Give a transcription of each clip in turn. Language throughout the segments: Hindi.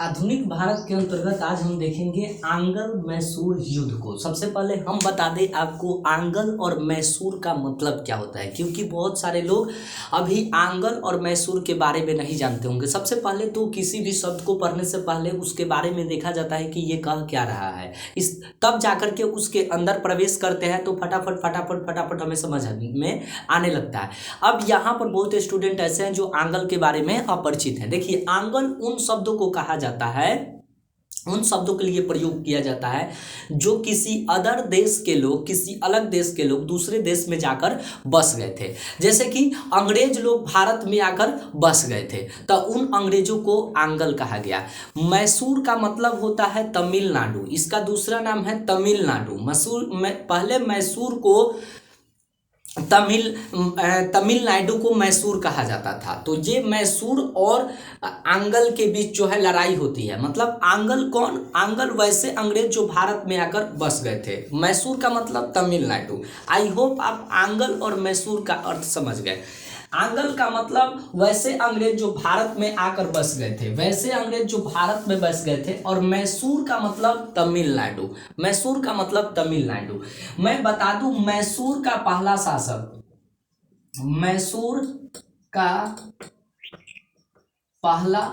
आधुनिक भारत के अंतर्गत आज हम देखेंगे आंगल मैसूर युद्ध को। सबसे पहले हम बता दें आपको आंगल और मैसूर का मतलब क्या होता है, क्योंकि बहुत सारे लोग अभी आंगल और मैसूर के बारे में नहीं जानते होंगे। सबसे पहले तो किसी भी शब्द को पढ़ने से पहले उसके बारे में देखा जाता है कि ये कह क्या रहा है, इस तब जाकर के उसके अंदर प्रवेश करते हैं तो फटाफट फटाफट फटाफट हमें समझ में आने लगता है। अब यहाँ पर बहुत स्टूडेंट ऐसे हैं जो आंगल के बारे में अपरिचित हैं। देखिए, आंगल उन शब्दों को कहा जाता है, उन शब्दों के लिए प्रयोग किया जाता है जो किसी अदर देश के लोग, किसी अलग देश के लोग दूसरे देश में जाकर बस गए थे। जैसे कि अंग्रेज लोग भारत में आकर बस गए थे तो उन अंग्रेजों को आंगल कहा गया। मैसूर का मतलब होता है तमिलनाडु, इसका दूसरा नाम है तमिलनाडु। पहले मैसूर को तमिलनाडु को मैसूर कहा जाता था। तो ये मैसूर और आंगल के बीच जो है लड़ाई होती है। मतलब आंगल कौन? आंगल वैसे अंग्रेज जो भारत में आकर बस गए थे। मैसूर का मतलब तमिलनाडु। आई होप आप आंगल और मैसूर का अर्थ समझ गए। आंगल का मतलब वैसे अंग्रेज जो भारत में आकर बस गए थे, वैसे अंग्रेज जो भारत में बस गए थे। और मैसूर का मतलब तमिलनाडु, मैसूर का मतलब तमिलनाडु। मैं बता दूं, मैसूर का पहला शासक, मैसूर का पहला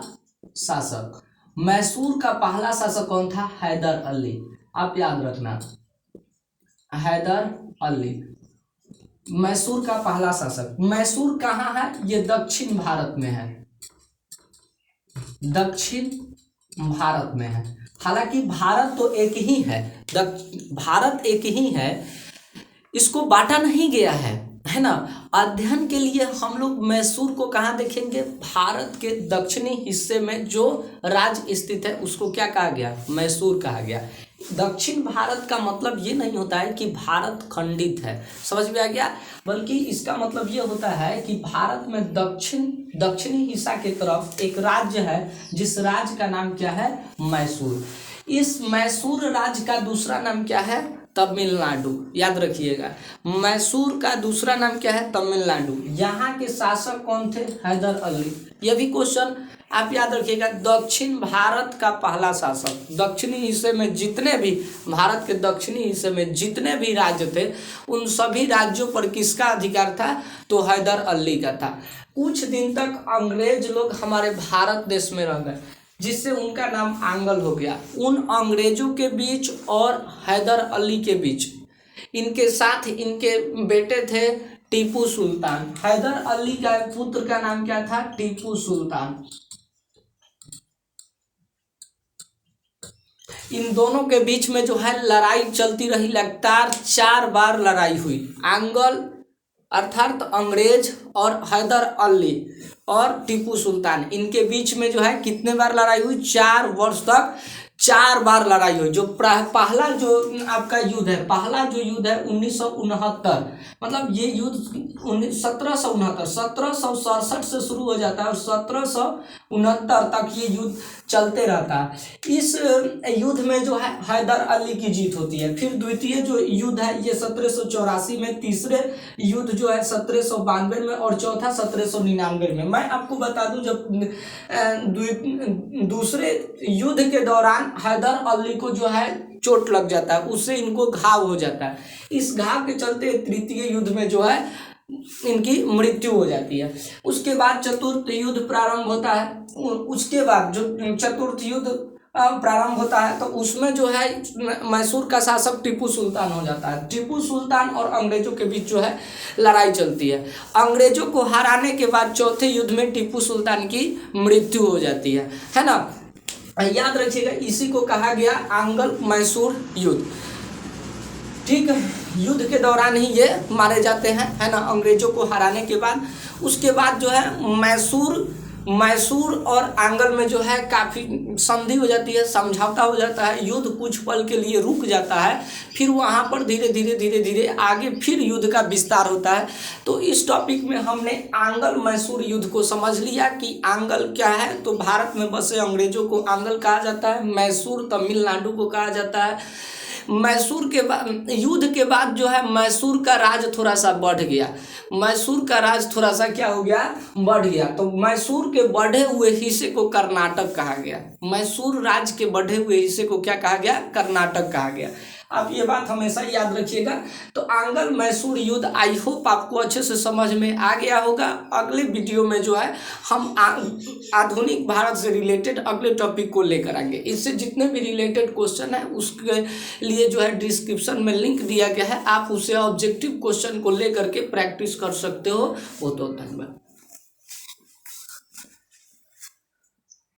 शासक, मैसूर का पहला शासक कौन था? हैदर अली। आप याद रखना, हैदर अली मैसूर का पहला शासक। मैसूर कहाँ है? ये दक्षिण भारत में है, दक्षिण भारत में है। हालांकि भारत तो एक ही है, भारत एक ही है, इसको बांटा नहीं गया है ना। अध्ययन के लिए हम लोग मैसूर को कहाँ देखेंगे? भारत के दक्षिणी हिस्से में जो राज्य स्थित है उसको क्या कहा गया? मैसूर कहा गया। दक्षिण भारत का मतलब ये नहीं होता है कि भारत खंडित है, समझ में आ गया, बल्कि इसका मतलब ये होता है कि भारत में दक्षिणी हिस्सा की तरफ एक राज्य है जिस राज्य का नाम क्या है? मैसूर। इस मैसूर राज्य का दूसरा नाम क्या है? तमिलनाडु। याद रखिएगा, मैसूर का दूसरा नाम क्या है? तमिलनाडु। यहाँ के शासक कौन थे? हैदर अली। यह भी क्वेश्चन आप याद रखिएगा। दक्षिण भारत का पहला शासक, दक्षिणी हिस्से में जितने भी, भारत के दक्षिणी हिस्से में जितने भी राज्य थे उन सभी राज्यों पर किसका अधिकार था? तो हैदर अली का था। कुछ दिन तक अंग्रेज लोग हमारे भारत देश में रह गए जिससे उनका नाम आंगल हो गया। उन अंग्रेजों के बीच और हैदर अली के बीच, इनके साथ इनके बेटे थे टीपू सुल्तान। हैदर अली का पुत्र का नाम क्या था? टीपू सुल्तान। इन दोनों के बीच में जो है लड़ाई चलती रही, लगातार 4 बार लड़ाई हुई। आंगल अर्थात अंग्रेज और हैदर अली और टीपू सुल्तान, इनके बीच में जो है कितने बार लड़ाई हुई? 4 वर्ष तक 4 बार लड़ाई हुई। जो पहला जो आपका युद्ध है, पहला जो युद्ध है 1969, मतलब ये युद्ध 1769, 1767 से शुरू हो जाता है और 1769 तक ये युद्ध चलते रहता है। इस युद्ध में जो है हैदर अली की जीत होती है। फिर द्वितीय जो युद्ध है ये 1784 में, तीसरे युद्ध जो है 1792 में और चौथा 1799 में। मैं आपको बता दूं, जब दूसरे युद्ध के दौरान हैदर अली को जो है चोट लग जाता है, उससे इनको घाव हो जाता है। इस घाव के चलते तृतीय युद्ध में जो है इनकी मृत्यु हो जाती है। उसके बाद चतुर्थ युद्ध प्रारंभ होता है। उसके बाद जो चतुर्थ युद्ध प्रारंभ होता है तो उसमें जो है मैसूर का शासक टीपू सुल्तान हो जाता है। टीपू सुल्तान और अंग्रेजों के बीच जो है लड़ाई चलती है। अंग्रेजों को हराने के बाद चौथे युद्ध में टीपू सुल्तान की मृत्यु हो जाती है ना। याद रखिएगा, इसी को कहा गया आंगल मैसूर युद्ध। ठीक है, युद्ध के दौरान ही ये मारे जाते हैं, है ना, अंग्रेजों को हराने के बाद। उसके बाद जो है मैसूर और आंगल में जो है काफ़ी संधि हो जाती है, समझौता हो जाता है। युद्ध कुछ पल के लिए रुक जाता है, फिर वहाँ पर धीरे धीरे आगे फिर युद्ध का विस्तार होता है। तो इस टॉपिक में हमने आंगल मैसूर युद्ध को समझ लिया कि आंगल क्या है। तो भारत में बसे अंग्रेजों को आंगल कहा जाता है, मैसूर तमिलनाडु को कहा जाता है। मैसूर के बाद, युद्ध के बाद जो है मैसूर का राज थोड़ा सा बढ़ गया, मैसूर का राज थोड़ा सा क्या हो गया, बढ़ गया। तो मैसूर के बढ़े हुए हिस्से को कर्नाटक कहा गया, मैसूर राज्य के बढ़े हुए हिस्से को क्या कहा गया, कर्नाटक कहा गया। आप ये बात हमेशा याद रखिएगा। तो आंग्ल मैसूर युद्ध आई होप आपको अच्छे से समझ में आ गया होगा। अगले वीडियो में जो है हम आधुनिक भारत से रिलेटेड अगले टॉपिक को लेकर आएंगे। इससे जितने भी रिलेटेड क्वेश्चन है उसके लिए जो है डिस्क्रिप्शन में लिंक दिया गया है, आप उसे ऑब्जेक्टिव क्वेश्चन को लेकर के प्रैक्टिस कर सकते हो। बहुत बहुत धन्यवाद।